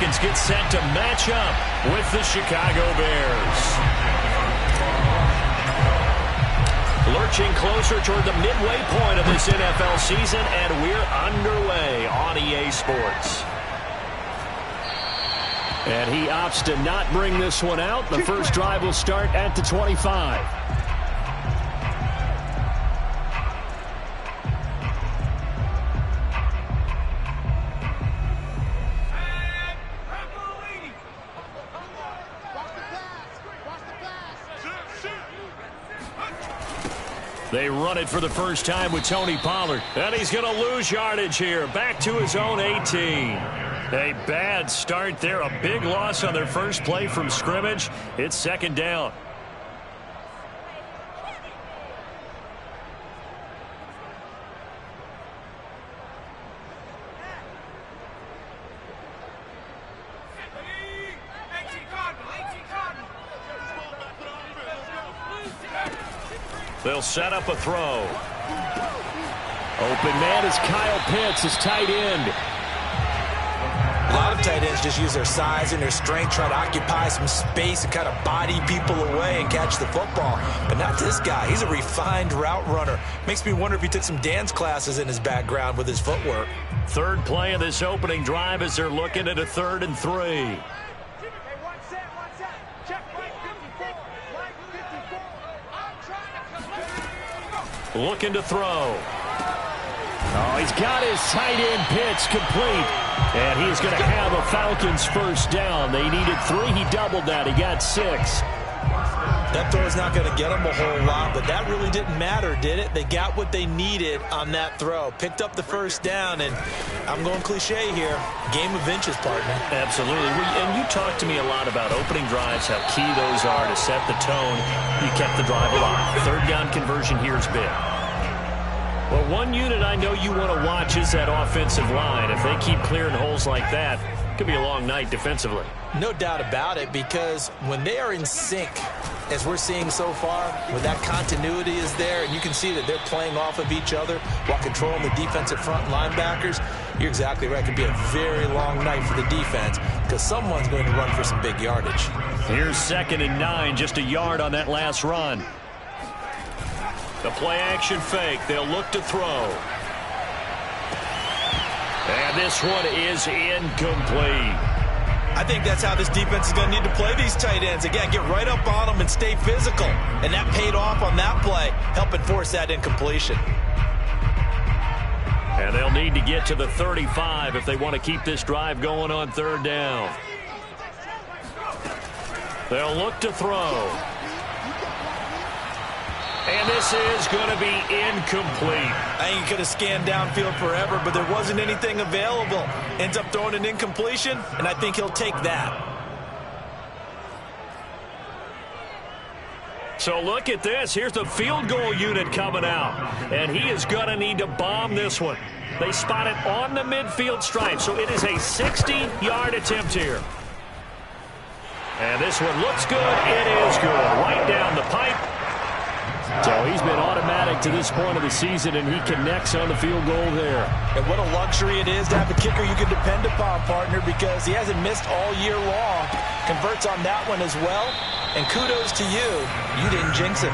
Falcons get set to match up with the Chicago Bears. Lurching closer toward the midway point of this NFL season, and we're underway on EA Sports. And he opts to not bring this one out. The first drive will start at the 25. They run it for the first time with Tony Pollard. And he's going to lose yardage here. Back to his own 18. A bad start there. A big loss on their first play from scrimmage. It's second down. They'll set up a throw. Open man is Kyle Pitts, his tight end. A lot of tight ends just use their size and their strength, try to occupy some space and kind of body people away and catch the football. But not this guy. He's a refined route runner. Makes me wonder if he took some dance classes in his background with his footwork. Third play of this opening drive as they're looking at a 3rd and 3. Looking to throw. Oh, he's got his tight end Pitts complete. And he's going to have a Falcons first down. They needed 3. He doubled that. He got 6. That throw is not going to get them a whole lot, but that really didn't matter, did it? They got what they needed on that throw. Picked up the first down, and I'm going cliche here. Game of inches, partner. Absolutely. And you talked to me a lot about opening drives, how key those are to set the tone. You kept the drive alive. Third down conversion here is big. Well, one unit I know you want to watch is that offensive line. If they keep clearing holes like that, it could be a long night defensively. No doubt about it, because when they are in sync, as we're seeing so far, when that continuity is there, and you can see that they're playing off of each other while controlling the defensive front linebackers, you're exactly right. It could be a very long night for the defense because someone's going to run for some big yardage. Here's 2nd and 9, just a yard on that last run. The play-action fake. They'll look to throw. And this one is incomplete. I think that's how this defense is going to need to play these tight ends. Again, get right up on them and stay physical. And that paid off on that play, helping force that incompletion. And they'll need to get to the 35 if they want to keep this drive going on 3rd down. They'll look to throw. And this is going to be incomplete. I ain't going to scan downfield forever, but there wasn't anything available. Ends up throwing an incompletion, and I think he'll take that. So look at this. Here's the field goal unit coming out. And he is going to need to bomb this one. They spot it on the midfield stripe, so it is a 60-yard attempt here. And this one looks good. It is good. Right down the pipe. So he's been automatic to this point of the season, and he connects on the field goal there. And what a luxury it is to have a kicker you can depend upon, partner, because he hasn't missed all year long. Converts on that one as well. And kudos to you. You didn't jinx it.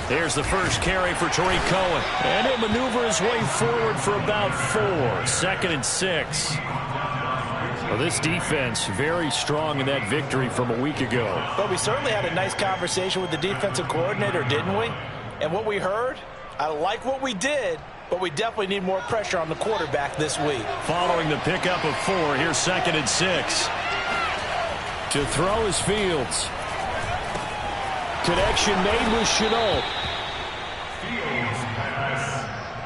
There's the first carry for Tariq Cohen. And he'll maneuver his way forward for about 4. 2nd and 6. Well, this defense very strong in that victory from a week ago. But we certainly had a nice conversation with the defensive coordinator, didn't we? And what we heard, I like what we did, but we definitely need more pressure on the quarterback this week. Following the pickup of 4, here's 2nd and 6. To throw is Fields. Connection made with Shenault. Fields pass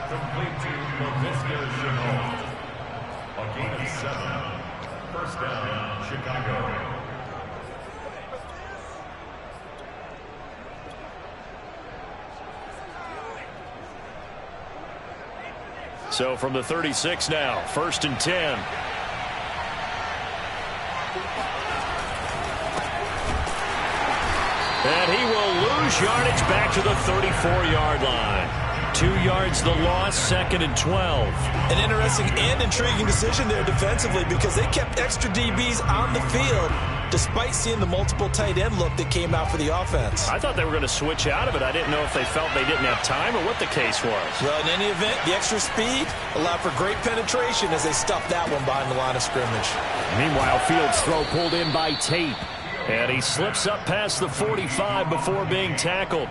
complete to Laviska Shenault. A gain of 7. First down, Chicago. So from the 36 now, 1st and 10. And he will lose yardage back to the 34-yard line. 2 yards the loss, 2nd and 12. An interesting and intriguing decision there defensively because they kept extra DBs on the field despite seeing the multiple tight end look that came out for the offense. I thought they were going to switch out of it. I didn't know if they felt they didn't have time or what the case was. Well, in any event, the extra speed allowed for great penetration as they stuffed that one behind the line of scrimmage. Meanwhile, Fields' throw pulled in by Tate. And he slips up past the 45 before being tackled.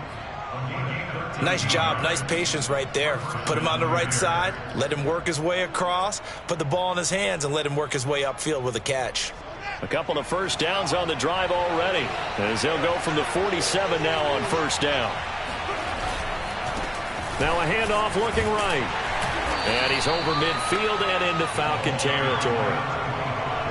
Nice job, nice patience right there. Put him on the right side, let him work his way across, put the ball in his hands, and let him work his way upfield with a catch. A couple of first downs on the drive already, as they'll go from the 47 now on first down. Now a handoff looking right. And he's over midfield and into Falcon territory.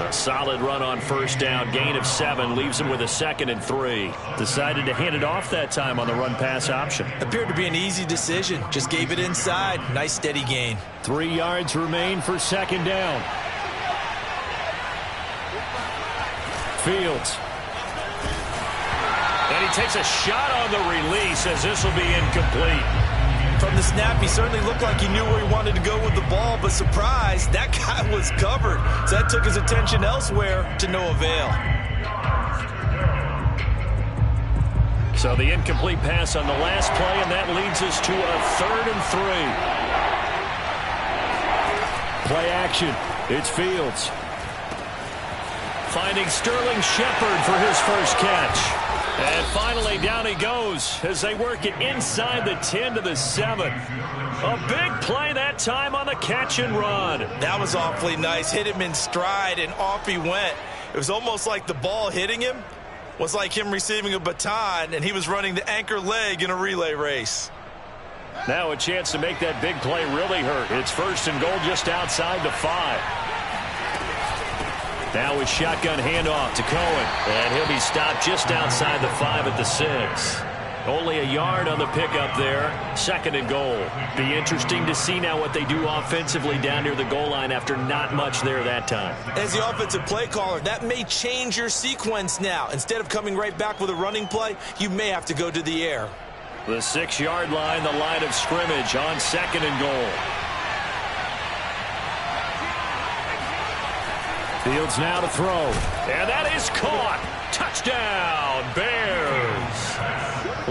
A solid run on first down. Gain of 7 leaves him with a 2nd and 3. Decided to hand it off that time on the run-pass option. Appeared to be an easy decision. Just gave it inside. Nice steady gain. 3 yards remain for 2nd down. Fields. And he takes a shot on the release as this will be incomplete. From the snap, he certainly looked like he knew where he wanted to go with the ball, but surprise, that guy was covered. So that took his attention elsewhere to no avail. So the incomplete pass on the last play, and that leads us to a 3rd and 3. Play action. It's Fields. Finding Sterling Shepard for his first catch. And finally, down he goes as they work it inside the 10 to the 7. A big play that time on the catch and run. That was awfully nice. Hit him in stride, and off he went. It was almost like the ball hitting him was like him receiving a baton, and he was running the anchor leg in a relay race. Now a chance to make that big play really hurt. It's 1st and goal just outside the 5. Now a shotgun handoff to Cohen. And he'll be stopped just outside the 5 at the 6. Only a yard on the pickup there. 2nd and goal. Be interesting to see now what they do offensively down near the goal line after not much there that time. As the offensive play caller, that may change your sequence now. Instead of coming right back with a running play, you may have to go to the air. The 6-yard line, the line of scrimmage on 2nd and goal. Fields now to throw. And that is caught. Touchdown, Bears.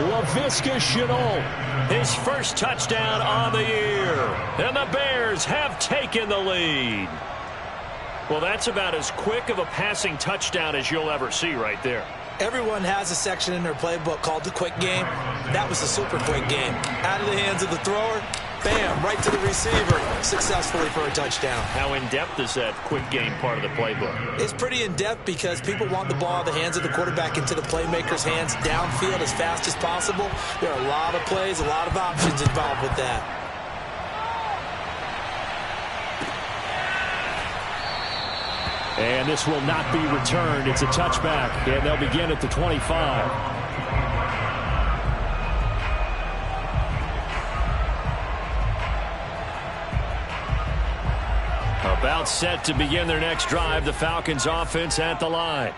Laviska Shenault, his first touchdown on the year. And the Bears have taken the lead. Well, that's about as quick of a passing touchdown as you'll ever see right there. Everyone has a section in their playbook called the quick game. That was a super quick game. Out of the hands of the thrower, bam, right to the receiver, successfully for a touchdown. How in-depth is that quick game part of the playbook? It's pretty in-depth because people want the ball out of the hands of the quarterback into the playmaker's hands downfield as fast as possible. There are a lot of plays, a lot of options involved with that. And this will not be returned. It's a touchback, and they'll begin at the 25. About set to begin their next drive, the Falcons offense at the line.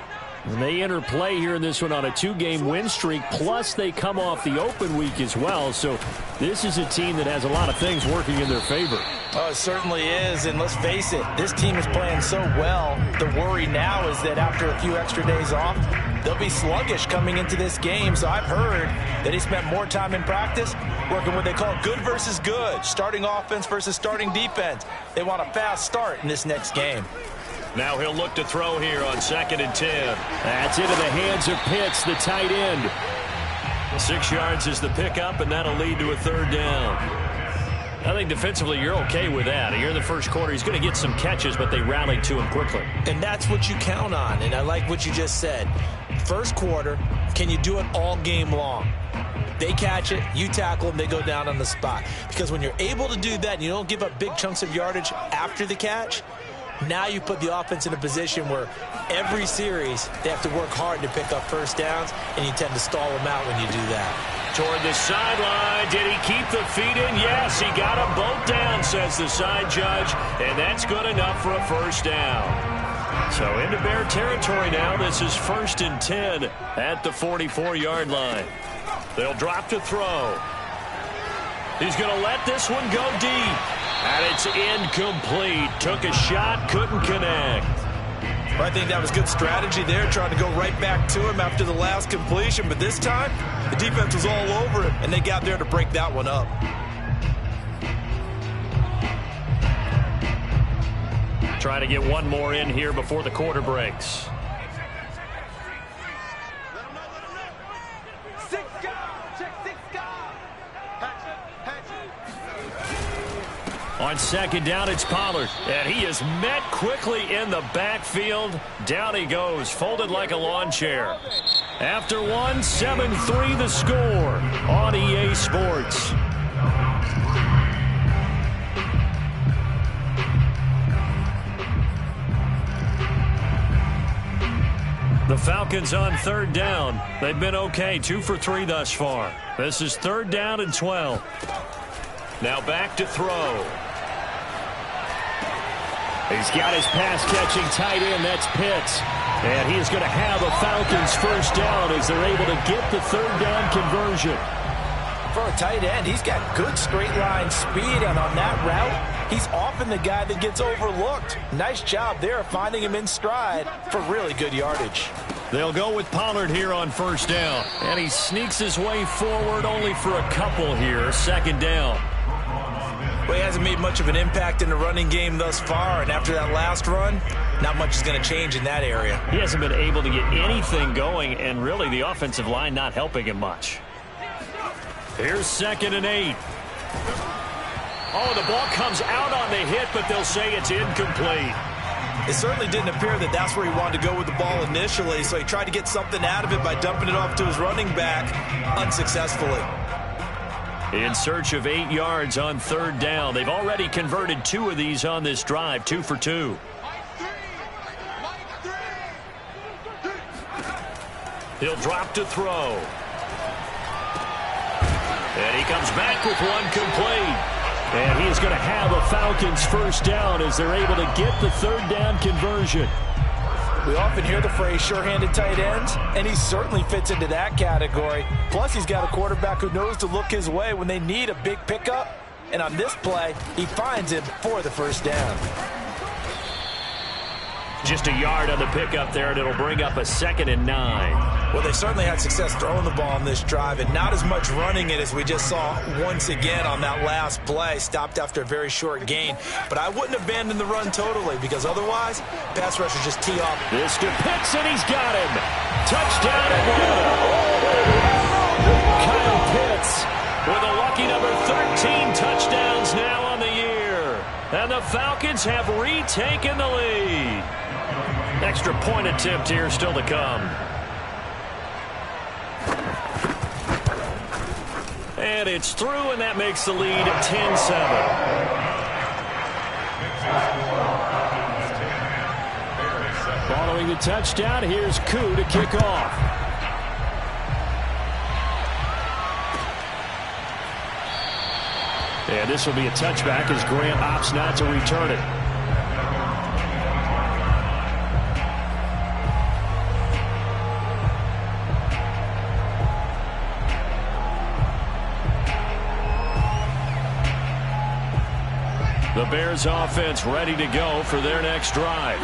And they enter play here in this one on a 2-game win streak, plus they come off the open week as well. So this is a team that has a lot of things working in their favor. Oh, it certainly is, and let's face it, this team is playing so well. The worry now is that after a few extra days off, they'll be sluggish coming into this game. So I've heard that he spent more time in practice working what they call good versus good, starting offense versus starting defense. They want a fast start in this next game. Now he'll look to throw here on 2nd and 10. That's into the hands of Pitts, the tight end. 6 yards is the pickup, and that'll lead to a 3rd down. I think defensively you're okay with that. Here in the first quarter, he's going to get some catches, but they rallied to him quickly. And that's what you count on, and I like what you just said. First quarter, can you do it all game long? They catch it, you tackle them, they go down on the spot. Because when you're able to do that and you don't give up big chunks of yardage after the catch, now you put the offense in a position where every series they have to work hard to pick up first downs, and you tend to stall them out when you do that. Toward the sideline, did he keep the feet in? Yes, he got them both down, says the side judge, and that's good enough for a first down. So into Bear territory now. This is 1st and 10 at the 44-yard line. They'll drop to throw. He's going to let this one go deep. And it's incomplete. Took a shot, couldn't connect. I think that was good strategy there, trying to go right back to him after the last completion. But this time, the defense was all over him, and they got there to break that one up. Try to get one more in here before the quarter breaks. On 2nd down, it's Pollard. And he is met quickly in the backfield. Down he goes, folded like a lawn chair. After one, 7-3 the score on EA Sports. The Falcons on 3rd down. They've been okay, 2 for 3 thus far. This is 3rd down and 12. Now back to throw. He's got his pass-catching tight end. That's Pitts. And he is going to have a Falcons 1st down as they're able to get the 3rd down conversion. For a tight end, he's got good straight-line speed, and on that route, he's often the guy that gets overlooked. Nice job there of finding him in stride for really good yardage. They'll go with Pollard here on 1st down. And he sneaks his way forward only for a couple here. 2nd down. Well, he hasn't made much of an impact in the running game thus far, and after that last run, not much is going to change in that area. He hasn't been able to get anything going, and really the offensive line not helping him much. Here's 2nd and 8. Oh, the ball comes out on the hit, but they'll say it's incomplete. It certainly didn't appear that that's where he wanted to go with the ball initially, so he tried to get something out of it by dumping it off to his running back unsuccessfully. In search of 8 yards on 3rd down. They've already converted 2 of these on this drive, 2 for 2. He'll drop to throw. And he comes back with one complete. And he is going to have a Falcons 1st down as they're able to get the 3rd down conversion. We often hear the phrase sure-handed tight ends, and he certainly fits into that category. Plus, he's got a quarterback who knows to look his way when they need a big pickup. And on this play, he finds him for the 1st down. Just a yard on the pickup there, and it'll bring up a 2nd and 9. Well, they certainly had success throwing the ball on this drive, and not as much running it as we just saw once again on that last play. Stopped after a very short gain. But I wouldn't abandon the run totally, because otherwise, pass rushers just tee off. This to Pitts, and he's got him. Touchdown Atlanta. Kyle Pitts with a lucky number 13 touchdowns now on the year. And the Falcons have retaken the lead. Extra point attempt here still to come. And it's through, and that makes the lead 10-7. Following the touchdown, here's Koo to kick off. And this will be a touchback as Grant opts not to return it. The Bears offense ready to go for their next drive.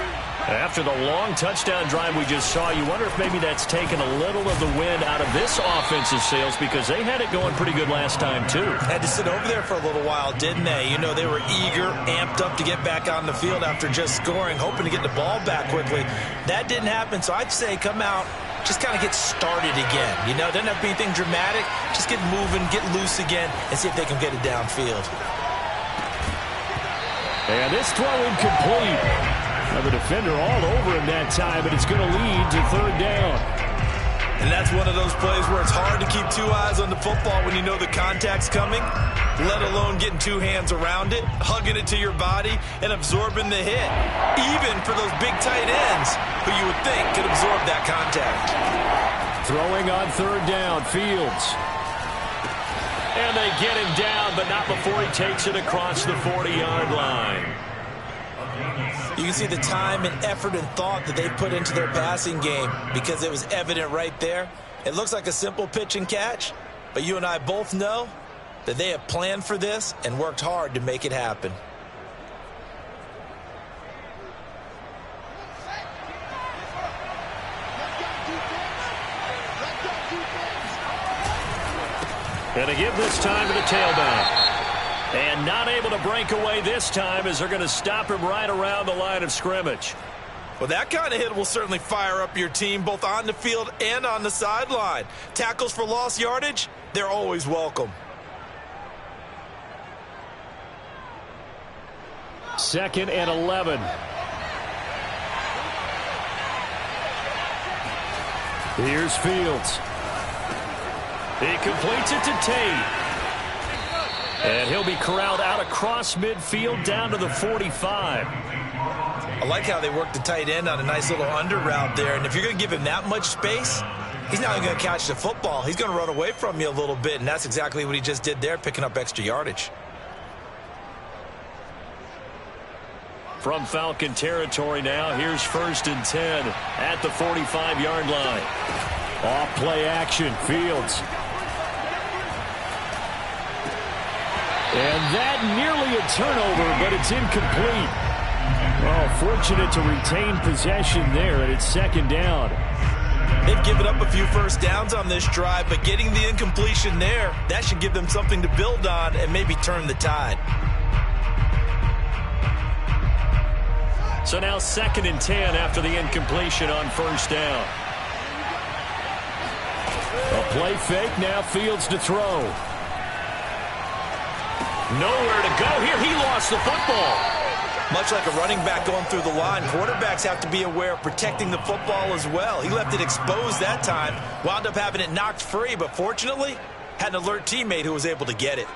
After the long touchdown drive we just saw, you wonder if maybe that's taken a little of the wind out of this offensive sails, because they had it going pretty good last time too. Had to sit over there for a little while, didn't they? You know, they were eager, amped up to get back on the field after just scoring, hoping to get the ball back quickly. That didn't happen, so I'd say come out, just kind of get started again. You know, doesn't have to be anything dramatic. Just get moving, get loose again, and see if they can get it downfield. And this throw incomplete. Now the defender all over him that time, but it's going to lead to 3rd down. And that's one of those plays where it's hard to keep 2 eyes on the football when you know the contact's coming, let alone getting 2 hands around it, hugging it to your body, and absorbing the hit. Even for those big tight ends who you would think could absorb that contact. Throwing on 3rd down, Fields. And they get him down, but not before he takes it across the 40-yard line. You can see the time and effort and thought that they put into their passing game because it was evident right there. It looks like a simple pitch and catch, but you and I both know that they have planned for this and worked hard to make it happen. Going to give this time to the tailback. And not able to break away this time as they're going to stop him right around the line of scrimmage. Well, that kind of hit will certainly fire up your team both on the field and on the sideline. Tackles for lost yardage, they're always welcome. 2nd and 11. Here's Fields. He completes it to Tate. And he'll be corralled out across midfield down to the 45. I like how they work the tight end on a nice little under route there. And if you're going to give him that much space, he's not even going to catch the football. He's going to run away from you a little bit, and that's exactly what he just did there, picking up extra yardage. From Falcon territory now, here's 1st and 10 at the 45-yard line. Off play action, Fields. And that nearly a turnover, but it's incomplete. Oh, fortunate to retain possession there, and it's 2nd down. They've given up a few first downs on this drive, but getting the incompletion there, that should give them something to build on and maybe turn the tide. So now 2nd and 10 after the incompletion on 1st down. A play fake, now Fields to throw. Nowhere to go here. He lost the football. Much like a running back going through the line, quarterbacks have to be aware of protecting the football as well. He left it exposed that time, wound up having it knocked free, but fortunately, had an alert teammate who was able to get it.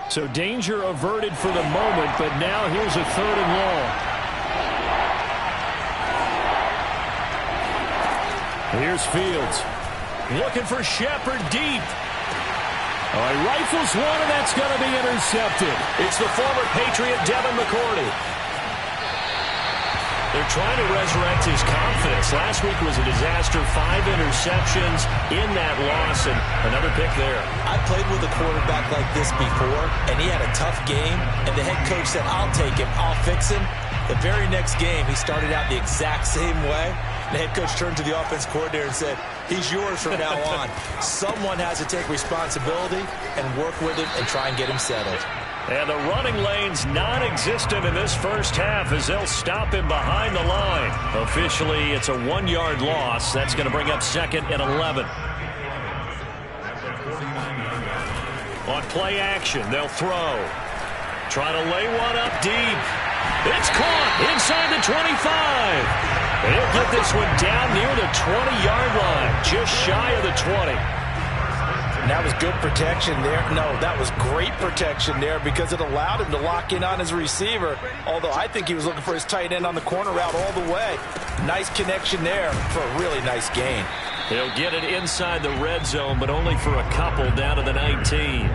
So danger averted for the moment, but now here's a 3rd and long. Here's Fields. Looking for Shepard deep. Oh, he rifles one, and that's going to be intercepted. It's the former Patriot Devin McCourty. They're trying to resurrect his confidence. Last week was a disaster. 5 interceptions in that loss, and another pick there. I played with a quarterback like this before, and he had a tough game, and the head coach said, I'll take him, I'll fix him. The very next game, he started out the exact same way. The head coach turned to the offense coordinator and said, he's yours from now on. Someone has to take responsibility and work with him and try and get him settled. And the running lane's non-existent in this first half as they'll stop him behind the line. Officially, it's a 1-yard loss. That's going to bring up 2nd and 11. On play action, they'll throw. Try to lay one up deep. It's caught inside the 25. He'll get this one down near the 20-yard line, just shy of the 20. And that was good protection there. No, that was great protection there because it allowed him to lock in on his receiver, although I think he was looking for his tight end on the corner route all the way. Nice connection there for a really nice gain. He'll get it inside the red zone, but only for a couple down to the 19.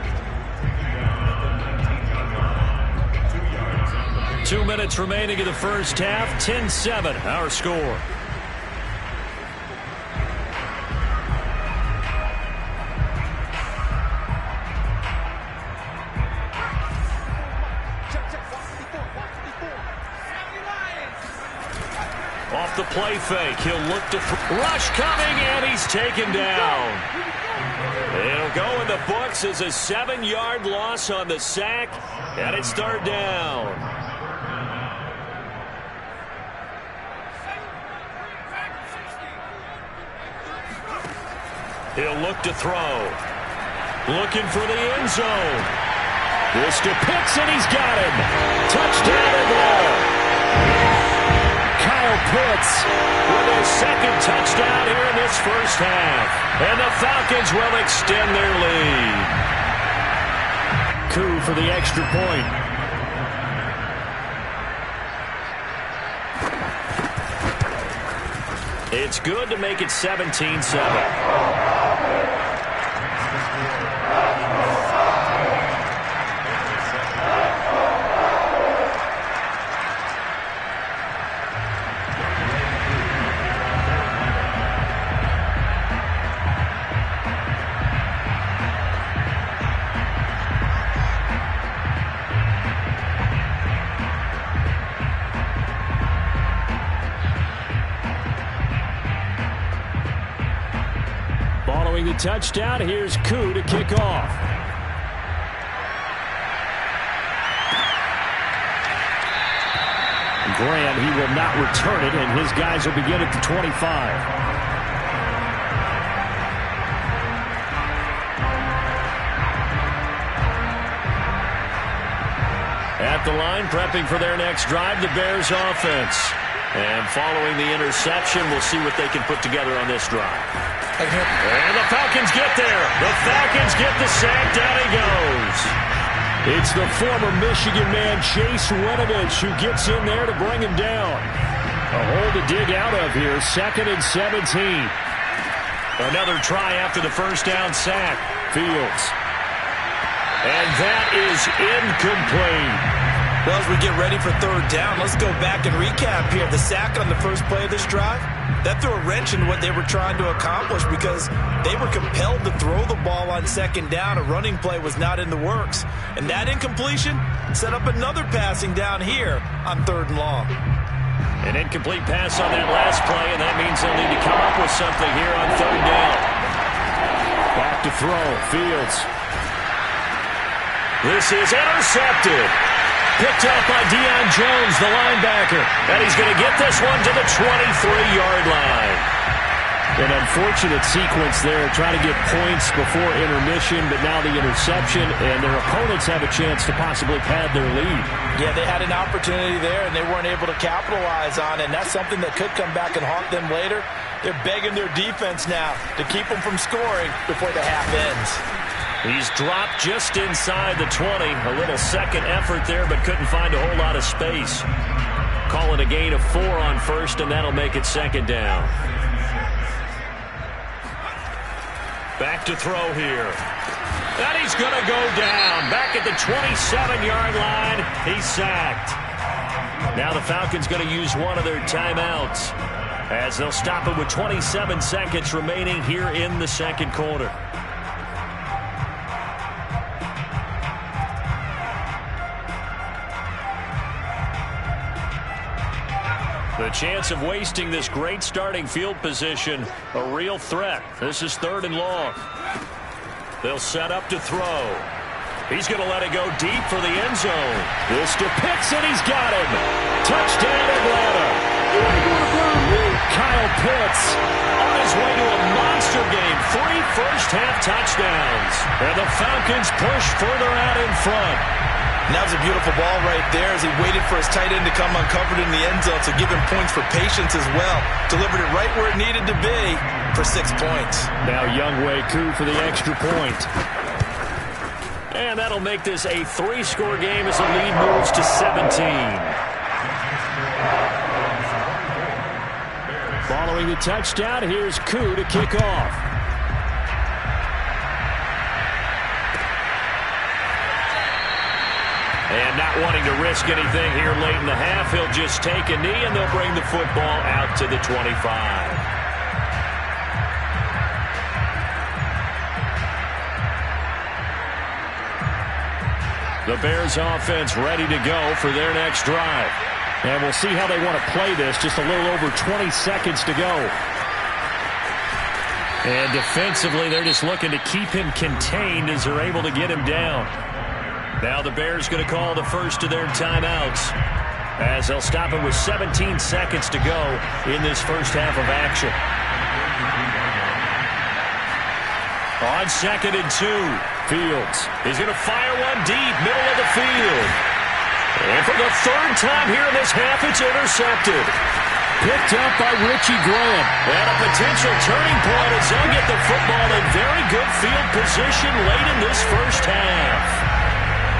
2 minutes remaining in the first half. 10-7, our score. Off the play fake, he'll look to rush coming, and he's taken down. It'll go in the books as a 7-yard loss on the sack, and it's 3rd down. He'll look to throw. Looking for the end zone. This to Pitts, and he's got him. Touchdown overall. Kyle Pitts with his 2nd touchdown here in this first half. And the Falcons will extend their lead. Coup for the extra point. It's good to make it 17-7. the touchdown, here's Koo to kick off. Graham, he will not return it, and his guys will begin at the 25. At the line, prepping for their next drive, the Bears offense. And following the interception, we'll see what they can put together on this drive. And the Falcons get there. The Falcons get the sack. Down he goes. It's the former Michigan man, Chase Winovich, who gets in there to bring him down. A hole to dig out of here, 2nd and 17. Another try after the first down sack. Fields. And that is incomplete. Well, as we get ready for third down, let's go back and recap here. The sack on the first play of this drive, that threw a wrench in what they were trying to accomplish because they were compelled to throw the ball on second down. A running play was not in the works. And that incompletion set up another passing down here on 3rd and long. An incomplete pass on that last play, and that means they'll need to come up with something here on 3rd down. Back to throw, Fields. This is intercepted. Picked up by Deion Jones, the linebacker. And he's going to get this one to the 23-yard line. An unfortunate sequence there, trying to get points before intermission, but now the interception, and their opponents have a chance to possibly pad their lead. Yeah, they had an opportunity there, and they weren't able to capitalize on it, and that's something that could come back and haunt them later. They're begging their defense now to keep them from scoring before the half ends. He's dropped just inside the 20. A little second effort there, but couldn't find a whole lot of space. Call it a gain of 4 on first, and that'll make it 2nd down. Back to throw here. And he's going to go down. Back at the 27-yard line. He's sacked. Now the Falcons going to use one of their timeouts as they'll stop it with 27 seconds remaining here in the second quarter. The chance of wasting this great starting field position, a real threat. This is 3rd and long. They'll set up to throw. He's going to let it go deep for the end zone. This to Pitts, and he's got him. Touchdown, Atlanta. Kyle Pitts on his way to a monster game. 3 first-half touchdowns. And the Falcons push further out in front. And that was a beautiful ball right there as he waited for his tight end to come uncovered in the end zone to give him points for patience as well. Delivered it right where it needed to be for 6 points. Now Younghoe Koo for the extra point. And that'll make this a 3-score game as the lead moves to 17. Following the touchdown, here's Koo to kick off. And not wanting to risk anything here late in the half, he'll just take a knee, and they'll bring the football out to the 25. The Bears offense ready to go for their next drive. And we'll see how they want to play this. Just a little over 20 seconds to go. And defensively, they're just looking to keep him contained as they're able to get him down. Now the Bears going to call the first of their timeouts as they'll stop it with 17 seconds to go in this first half of action. On 2nd and 2, Fields. He's going to fire one deep, middle of the field. And for the 3rd time here in this half, it's intercepted. Picked up by Richie Graham. And a potential turning point as they'll get the football in very good field position late in this first half.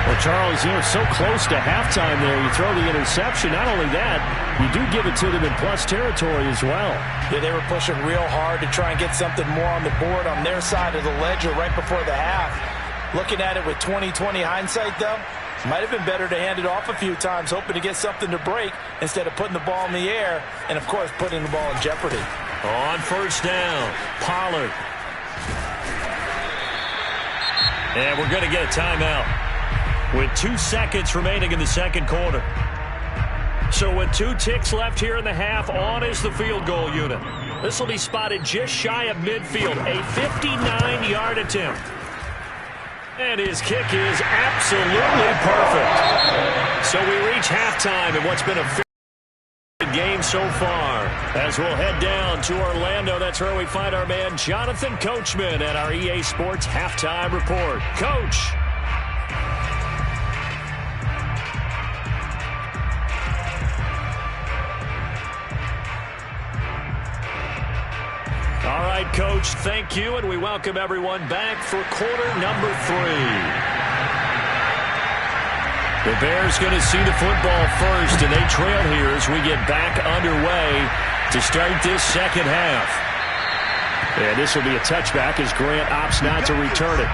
Well, Charles, so close to halftime there. You throw the interception. Not only that, you do give it to them in plus territory as well. Yeah, they were pushing real hard to try and get something more on the board on their side of the ledger right before the half. Looking at it with 20/20 hindsight, though, might have been better to hand it off a few times, hoping to get something to break instead of putting the ball in the air and, of course, putting the ball in jeopardy. On first down, Pollard. And we're going to get a timeout with 2 seconds remaining in the second quarter. So with 2 ticks left here in the half, on is the field goal unit. This will be spotted just shy of midfield, a 59-yard attempt. And his kick is absolutely perfect. So we reach halftime in what's been a game so far. As we'll head down to Orlando, that's where we find our man Jonathan Coachman at our EA Sports Halftime Report. Coach. All right, Coach, thank you, and we welcome everyone back for quarter number 3. The Bears going to see the football first, and they trail here as we get back underway to start this second half. And this will be a touchback as Grant opts not to return it.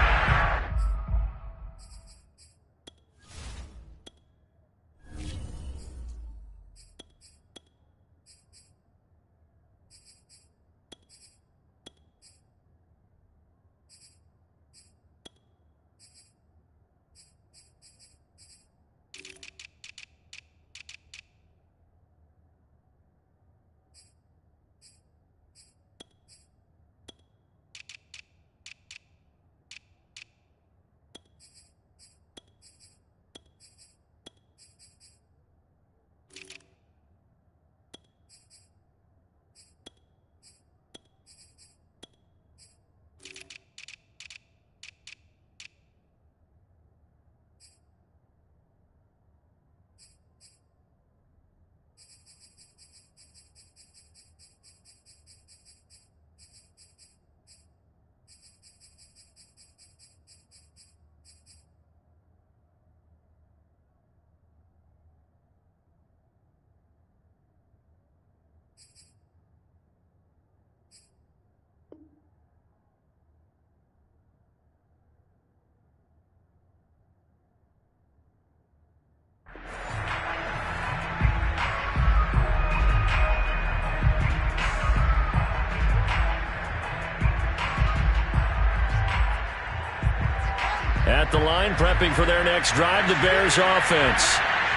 At the line, prepping for their next drive, the Bears offense.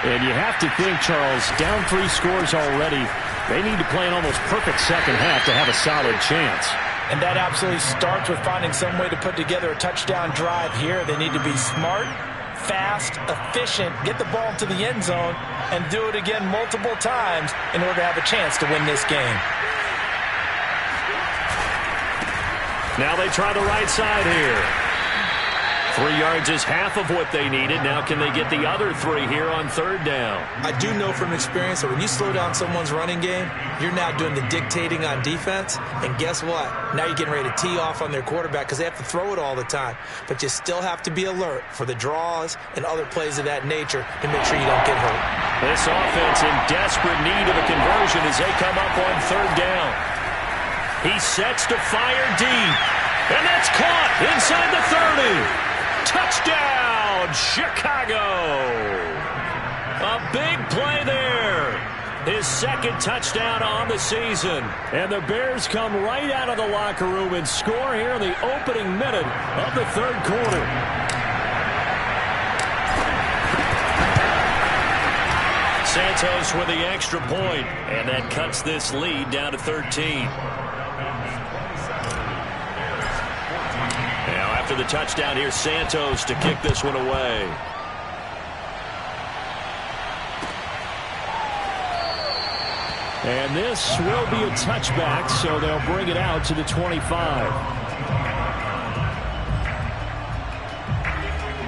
And you have to think, Charles, down 3 scores already. They need to play an almost perfect second half to have a solid chance. And that absolutely starts with finding some way to put together a touchdown drive here. They need to be smart, fast, efficient, get the ball to the end zone, and do it again multiple times in order to have a chance to win this game. Now they try the right side here. 3 yards is half of what they needed. Now can they get the other 3 here on third down? I do know from experience that when you slow down someone's running game, you're now doing the dictating on defense. And guess what? Now you're getting ready to tee off on their quarterback because they have to throw it all the time. But you still have to be alert for the draws and other plays of that nature to make sure you don't get hurt. This offense in desperate need of a conversion as they come up on third down. He sets to fire deep. And that's caught inside the 30. Touchdown, Chicago! A big play there. His second touchdown on the season. And the Bears come right out of the locker room and score here in the opening minute of the third quarter. Santos with the extra point, and that cuts this lead down to 13. After the touchdown, here's Santos to kick this one away. And this will be a touchback, so they'll bring it out to the 25.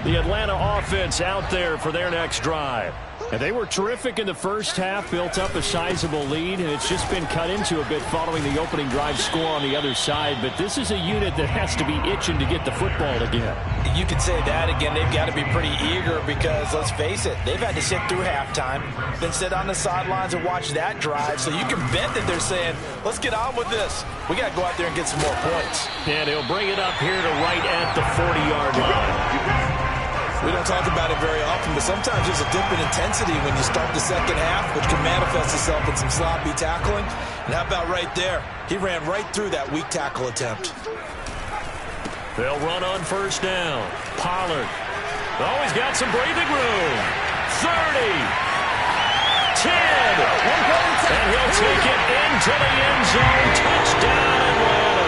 The Atlanta offense out there for their next drive. And they were terrific in the first half, built up a sizable lead, and it's just been cut into a bit following the opening drive score on the other side. But this is a unit that has to be itching to get the football again. You could say that again. They've got to be pretty eager because, let's face it, they've had to sit through halftime, then sit on the sidelines and watch that drive. So you can bet that they're saying, let's get on with this. We got to go out there and get some more points. And he'll bring it up here to right at the 40-yard line. We don't talk about it very often, but sometimes there's a dip in intensity when you start the second half, which can manifest itself in some sloppy tackling. And how about right there? He ran right through that weak tackle attempt. They'll run on first down. Pollard. Oh, he's got some breathing room. 30. 10. And he'll take it into the end zone. Touchdown, Atlanta.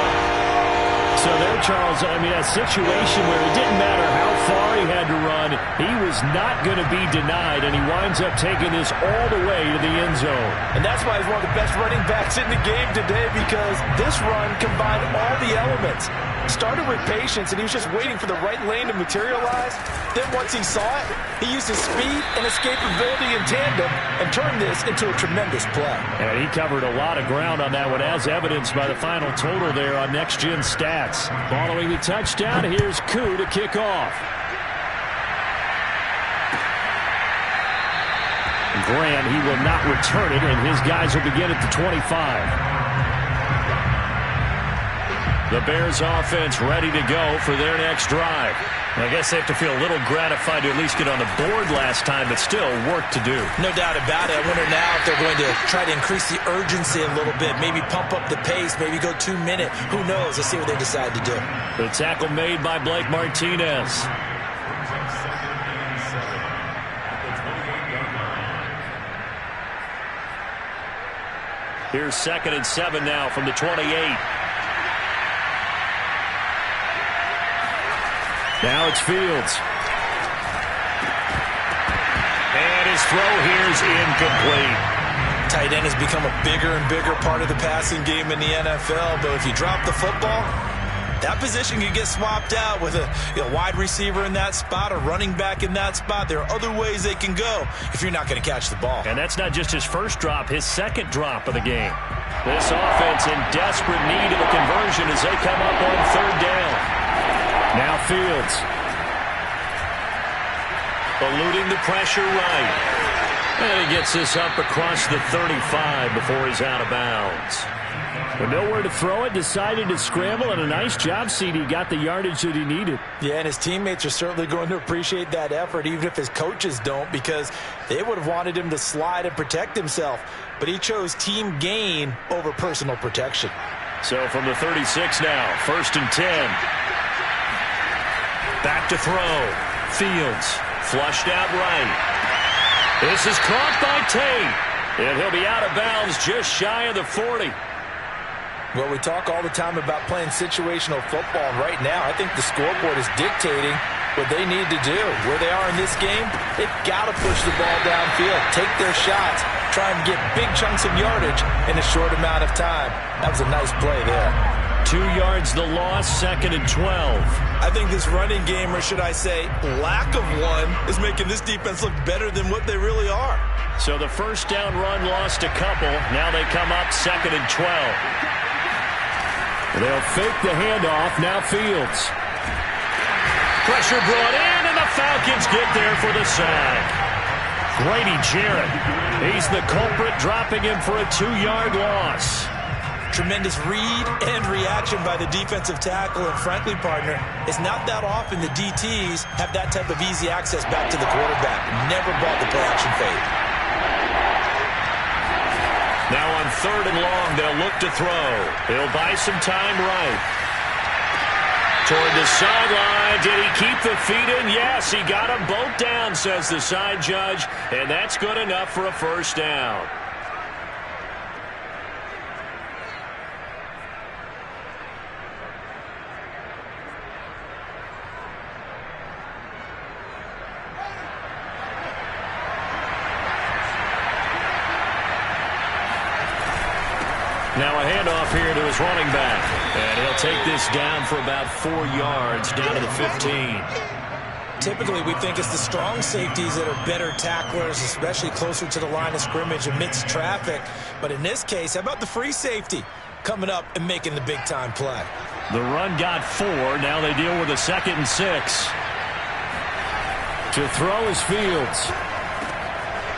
So there, Charles, I mean, a situation where it didn't matter how far he had to run, he was not going to be denied, and he winds up taking this all the way to the end zone. And that's why he's one of the best running backs in the game today, because this run combined all the elements. Started with patience, and he was just waiting for the right lane to materialize. Then once he saw it, he used his speed and escapability in tandem and turned this into a tremendous play. And he covered a lot of ground on that one, as evidenced by the final total there on Next Gen Stats. Following the touchdown, here's Koo to kick off. Graham, he will not return it, and his guys will begin at the 25. The Bears offense ready to go for their next drive. I guess they have to feel a little gratified to at least get on the board last time, but still work to do. No doubt about it. I wonder now if they're going to try to increase the urgency a little bit, maybe pump up the pace, maybe go 2 minute. Who knows? Let's see what they decide to do. The tackle made by Blake Martinez. Here's 2nd and 7 now from the 28. Now it's Fields. And his throw here is incomplete. Tight end has become a bigger and bigger part of the passing game in the NFL, but if you drop the football, that position can get swapped out with a wide receiver in that spot, a running back in that spot. There are other ways they can go if you're not going to catch the ball. And that's not just his first drop, his second drop of the game. This offense in desperate need of a conversion as they come up on 3rd down. Now Fields. Eluding the pressure right. And he gets this up across the 35 before he's out of bounds. With nowhere to throw it, decided to scramble, and a nice job, CD. Got the yardage that he needed. Yeah, and his teammates are certainly going to appreciate that effort, even if his coaches don't, because they would have wanted him to slide and protect himself. But he chose team gain over personal protection. So from the 36 now, 1st and 10. Back to throw. Fields flushed out right. This is caught by Tate. And he'll be out of bounds just shy of the 40. Well, we talk all the time about playing situational football. And right now, I think the scoreboard is dictating what they need to do. Where they are in this game, they've got to push the ball downfield, take their shots, try and get big chunks of yardage in a short amount of time. That was a nice play there. 2 yards the loss, 2nd and 12. I think this running game, or should I say lack of one, is making this defense look better than what they really are. So the first down run lost a couple. Now they come up 2nd and 12. They'll fake the handoff. Now Fields. Pressure brought in, and the Falcons get there for the sack. Grady Jarrett. He's the culprit, dropping him for a 2-yard loss. Tremendous read and reaction by the defensive tackle, and frankly, partner, it's not that often the DTs have that type of easy access back to the quarterback. Never bought the play-action fade. Now on 3rd and long, they'll look to throw. He'll buy some time right. Toward the sideline. Did he keep the feet in? Yes, he got them both down, says the side judge, and that's good enough for a 1st down. Now a handoff here to his running back. And he'll take this down for about 4 yards, down to the 15. Typically, we think it's the strong safeties that are better tacklers, especially closer to the line of scrimmage amidst traffic. But in this case, how about the free safety coming up and making the big-time play? The run got 4. Now they deal with a 2nd and 6. To throw is Fields.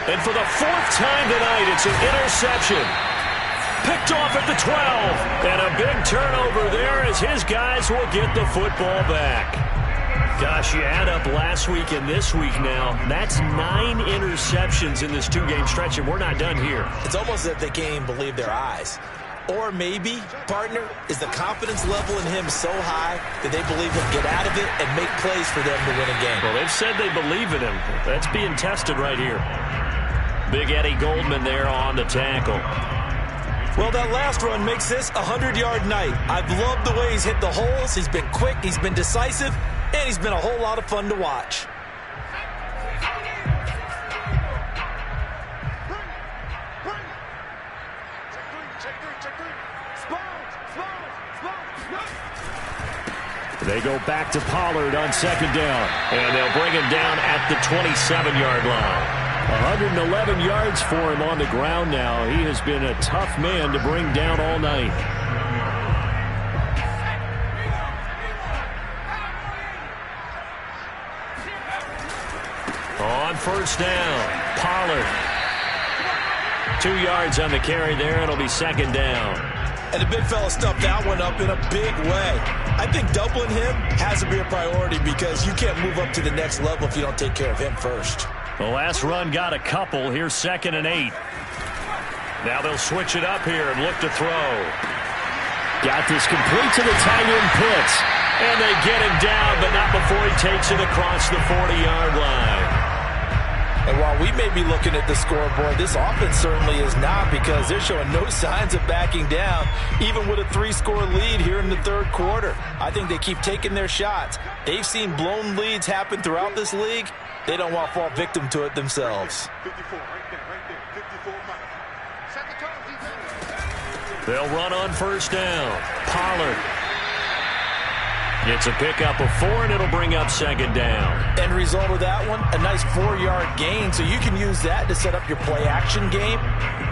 And for the 4th time tonight, it's an interception. Picked off at the 12. And a big turnover there as his guys will get the football back. Gosh, you add up last week and this week now. That's 9 interceptions in this 2-game stretch, and we're not done here. It's almost as if they can't even believe their eyes. Or maybe, partner, is the confidence level in him so high that they believe he'll get out of it and make plays for them to win a game. Well, they've said they believe in him. That's being tested right here. Big Eddie Goldman there on the tackle. Well, that last run makes this a 100-yard night. I've loved the way he's hit the holes. He's been quick, he's been decisive, and he's been a whole lot of fun to watch. They go back to Pollard on second down, and they'll bring him down at the 27-yard line. 111 yards for him on the ground now. He has been a tough man to bring down all night. On first down, Pollard. 2 yards on the carry there. It'll be second down. And the big fella stuffed that one up in a big way. I think doubling him has to be a priority because you can't move up to the next level if you don't take care of him first. The last run got a couple. Here's 2nd and 8. Now they'll switch it up here and look to throw. Got this complete to the tight end Pitts. And they get him down, but not before he takes it across the 40-yard line. And while we may be looking at the scoreboard, this offense certainly is not because they're showing no signs of backing down, even with a 3-score lead here in the third quarter. I think they keep taking their shots. They've seen blown leads happen throughout this league. They don't want to fall victim to it themselves. They'll run on first down. Pollard gets a pickup of 4, and it'll bring up second down. End result of that one, a nice 4-yard gain, so you can use that to set up your play-action game,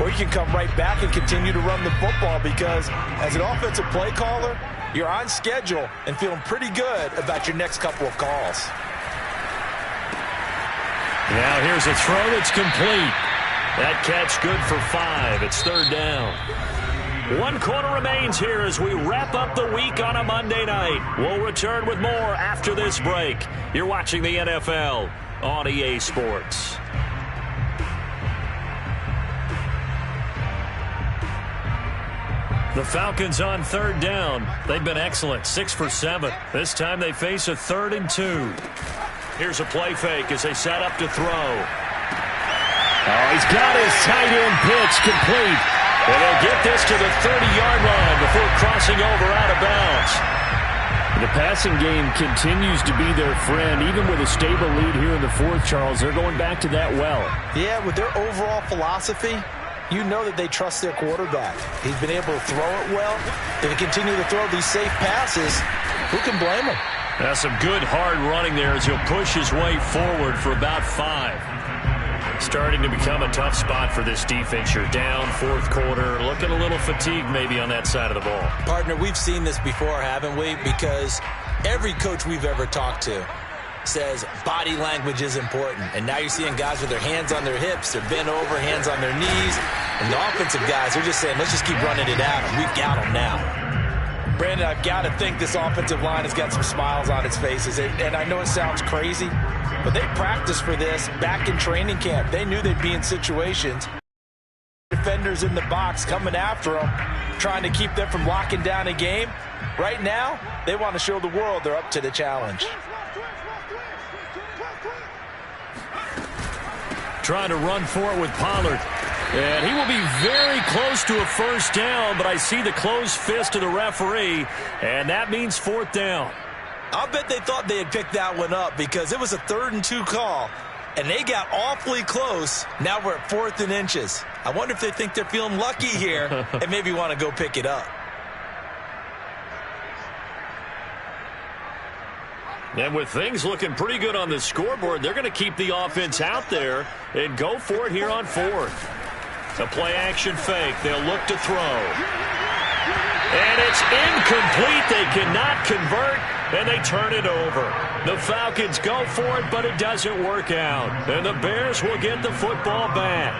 or you can come right back and continue to run the football because as an offensive play caller, you're on schedule and feeling pretty good about your next couple of calls. Now here's a throw that's complete. That catch good for 5. It's third down. 1 quarter remains here as we wrap up the week on a Monday night. We'll return with more after this break. You're watching the NFL on EA Sports. The Falcons on third down. They've been excellent, 6 for 7. This time they face a 3rd and 2. Here's a play fake as they set up to throw. Oh, he's got his tight end pitch complete. And they'll get this to the 30-yard line before crossing over out of bounds. The passing game continues to be their friend. Even with a stable lead here in the fourth, Charles, they're going back to that well. Yeah, with their overall philosophy, you know that they trust their quarterback. He's been able to throw it well. If they continue to throw these safe passes, who can blame him? That's some good hard running there as he'll push his way forward for about 5. Starting to become a tough spot for this defense. You're down fourth quarter, looking a little fatigued maybe on that side of the ball. Partner, we've seen this before, haven't we? Because every coach we've ever talked to says body language is important. And now you're seeing guys with their hands on their hips, they're bent over, hands on their knees. And the offensive guys are just saying, let's just keep running it at them. We've got them now. Brandon, I've got to think this offensive line has got some smiles on its faces. And I know it sounds crazy, but they practiced for this back in training camp. They knew they'd be in situations. Defenders in the box coming after them, trying to keep them from locking down a game. Right now, they want to show the world they're up to the challenge. Trying to run for it with Pollard. And he will be very close to a first down, but I see the closed fist of the referee, and that means fourth down. I'll bet they thought they had picked that one up because it was a 3rd and 2 call, and they got awfully close. Now we're at 4th and inches. I wonder if they think they're feeling lucky here and maybe want to go pick it up. And with things looking pretty good on the scoreboard, they're going to keep the offense out there and go for it here on 4th. A play-action fake. They'll look to throw. And it's incomplete. They cannot convert, and they turn it over. The Falcons go for it, but it doesn't work out. And the Bears will get the football back.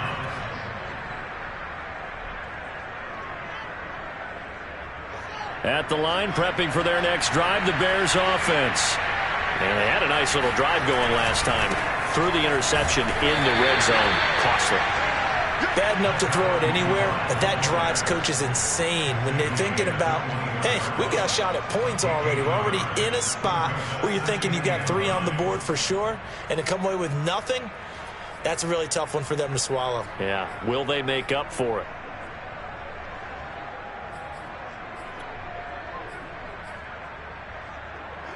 At the line, prepping for their next drive, the Bears offense. And they had a nice little drive going last time. Threw the interception in the red zone. Costly. Bad enough to throw it anywhere, but that drives coaches insane when they're thinking about, hey, we got a shot at points already. We're already in a spot where you're thinking you got 3 on the board for sure, and to come away with nothing, That's a really tough one for them to swallow. Yeah, will they make up for it?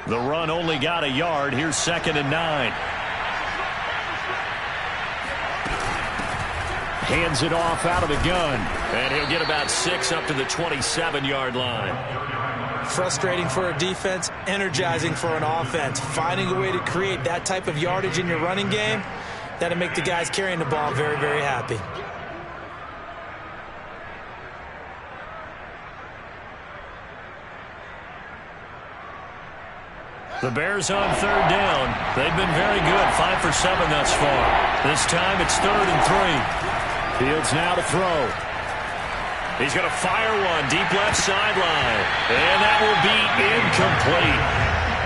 The run only got a yard. Here's 2nd and 9. Hands it off out of the gun. And he'll get about 6 up to the 27-yard line. Frustrating for a defense, energizing for an offense. Finding a way to create that type of yardage in your running game, that'll make the guys carrying the ball very, very happy. The Bears on 3rd down. They've been very good, 5 for 7 thus far. This time it's 3rd and 3. Fields now to throw. He's going to fire one deep left sideline. And that will be incomplete.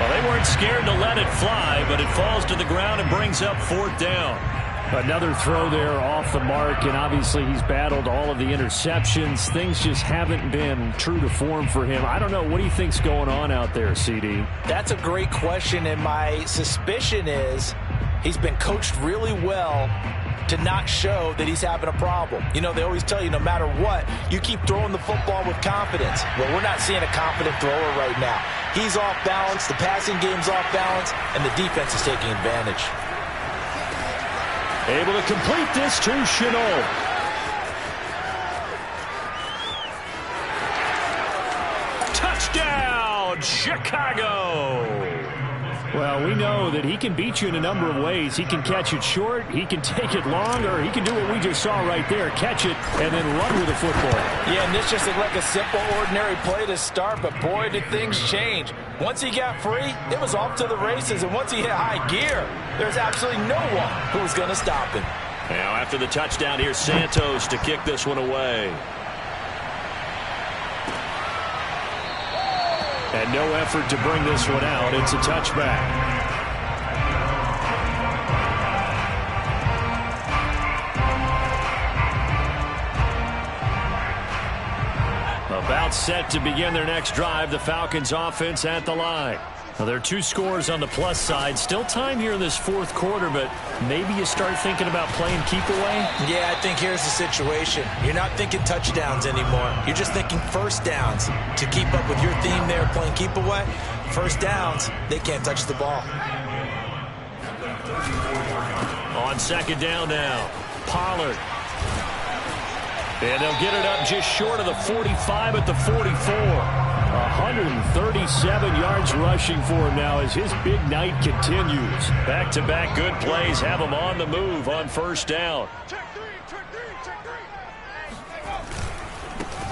Well, they weren't scared to let it fly, but it falls to the ground and brings up 4th down. Another throw there off the mark, and obviously he's battled all of the interceptions. Things just haven't been true to form for him. I don't know. What do you think's going on out there, CD? That's a great question, and my suspicion is he's been coached really well to not show that he's having a problem. You know, they always tell you no matter what, you keep throwing the football with confidence. Well, we're not seeing a confident thrower right now. He's off balance, the passing game's off balance, and the defense is taking advantage. Able to complete this to Shenault. Touchdown, Chicago! Well, we know that he can beat you in a number of ways. He can catch it short, he can take it long, or he can do what we just saw right there, catch it and then run with the football. Yeah, and this just looked like a simple, ordinary play to start, but boy, did things change. Once he got free, it was off to the races, and once he hit high gear, there's absolutely no one who was going to stop him. Now, after the touchdown, here's Santos to kick this one away. And no effort to bring this one out. It's a touchback. About set to begin their next drive. The Falcons offense at the line. Now, there are 2 scores on the plus side. Still time here in this 4th quarter, but maybe you start thinking about playing keep away? Yeah, I think here's the situation. You're not thinking touchdowns anymore. You're just thinking first downs. To keep up with your theme there, playing keep away, first downs, they can't touch the ball. On 2nd down now, Pollard. And they'll get it up just short of the 45 at the 44. 137 yards rushing for him now as his big night continues. Back-to-back good plays have him on the move on 1st down.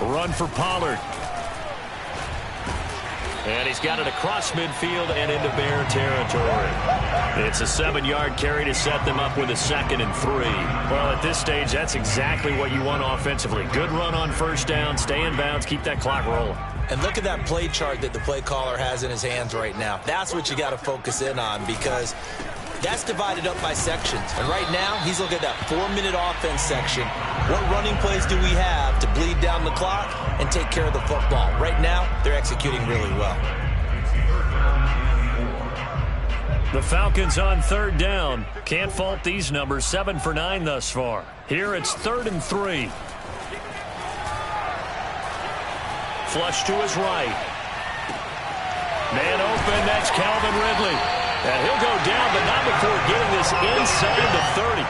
A run for Pollard. And he's got it across midfield and into Bear territory. It's a 7-yard carry to set them up with a 2nd and 3. Well, at this stage, that's exactly what you want offensively. Good run on 1st down, stay in bounds, keep that clock rolling. And look at that play chart that the play caller has in his hands right now. That's what you got to focus in on because that's divided up by sections. And right now, he's looking at that 4-minute offense section. What running plays do we have to bleed down the clock and take care of the football? Right now, they're executing really well. The Falcons on 3rd down. Can't fault these numbers. 7 for 9 thus far. Here it's 3rd and 3. Flush to his right. Man open, that's Calvin Ridley. And he'll go down, but not before getting this inside the 30.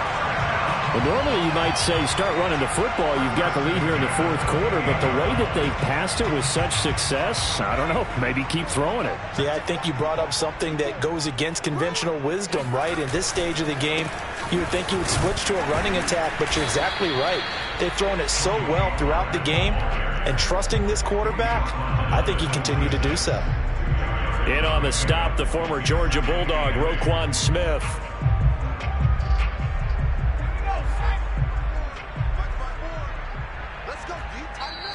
Well, normally you might say start running the football. You've got the lead here in the 4th quarter, but the way that they passed it with such success, I don't know, maybe keep throwing it. Yeah, I think you brought up something that goes against conventional wisdom, right? In this stage of the game, you would think you would switch to a running attack, but you're exactly right. They've thrown it so well throughout the game, and trusting this quarterback, I think he continued to do so. In on the stop, the former Georgia Bulldog, Roquan Smith.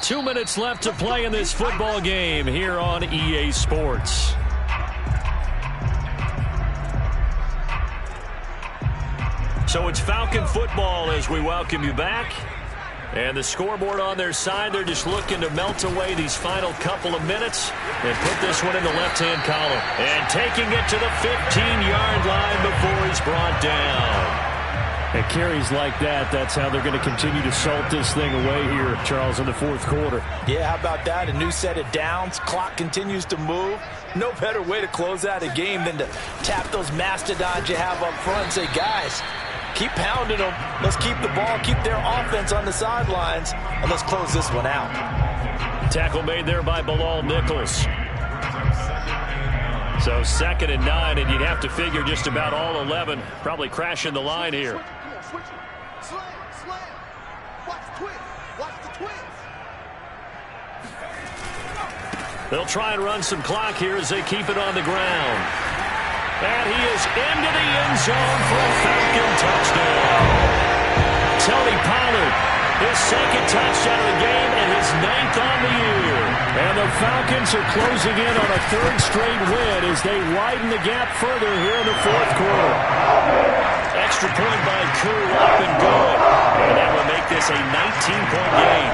Two minutes left to play in this football game here on EA Sports. So it's Falcon football as we welcome you back. And the scoreboard on their side, they're just looking to melt away these final couple of minutes and put this one in the left-hand column. And taking it to the 15-yard line before he's brought down. And carries like that, that's how they're going to continue to salt this thing away here, Charles, in the fourth quarter. Yeah, how about that? A new set of downs. Clock continues to move. No better way to close out a game than to tap those mastodons you have up front and say, guys, keep pounding them. Let's keep the ball, keep their offense on the sidelines, and let's close this one out. Tackle made there by Bilal Nichols. So 2nd and 9, and you'd have to figure just about all 11 probably crashing the line here. They'll try and run some clock here as they keep it on the ground. And he is into the end zone for a Falcon touchdown. Tony Pollard, his 2nd touchdown of the game and his 9th on the year. And the Falcons are closing in on a 3rd straight win as they widen the gap further here in the fourth quarter. Extra point by Koo, up and good. And that will make this a 19-point game.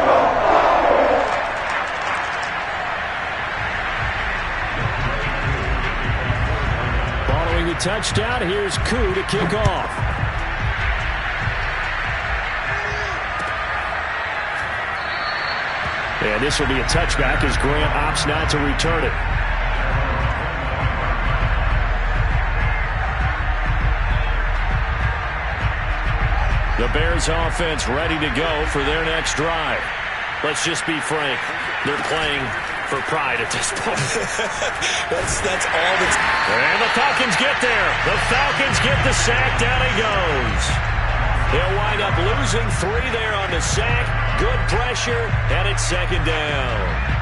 Following the touchdown, here's Koo to kick off. And this will be a touchback as Grant opts not to return it. The Bears offense ready to go for their next drive. Let's just be frank. They're playing for pride at this point. that's all that's... And the Falcons get there. The Falcons get the sack. Down he goes. They'll wind up losing 3 there on the sack. Good pressure, and it's 2nd down.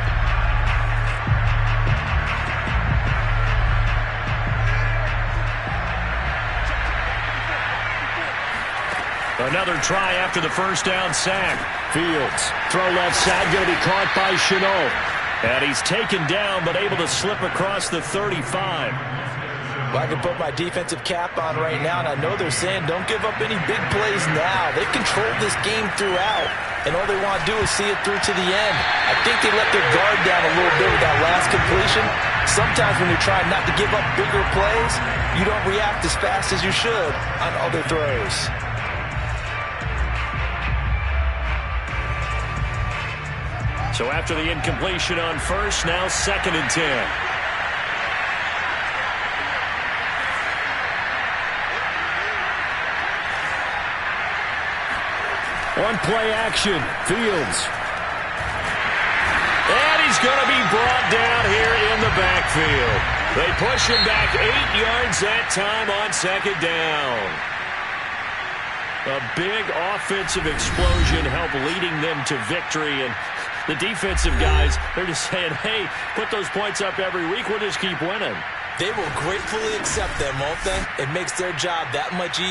Another try after the first down sack. Fields, throw left side, going to be caught by Shenault. And he's taken down, but able to slip across the 35. Well, I can put my defensive cap on right now, and I know they're saying don't give up any big plays now. They've controlled this game throughout, and all they want to do is see it through to the end. I think they let their guard down a little bit with that last completion. Sometimes when you're trying not to give up bigger plays, you don't react as fast as you should on other throws. So after the incompletion on first, now 2nd and 10. On play action, Fields. And he's going to be brought down here in the backfield. They push him back 8 yards that time on 2nd down. A big offensive explosion helped leading them to victory. And the defensive guys, they're just saying, hey, put those points up every week. We'll just keep winning. They will gratefully accept them, won't they? It makes their job that much easier.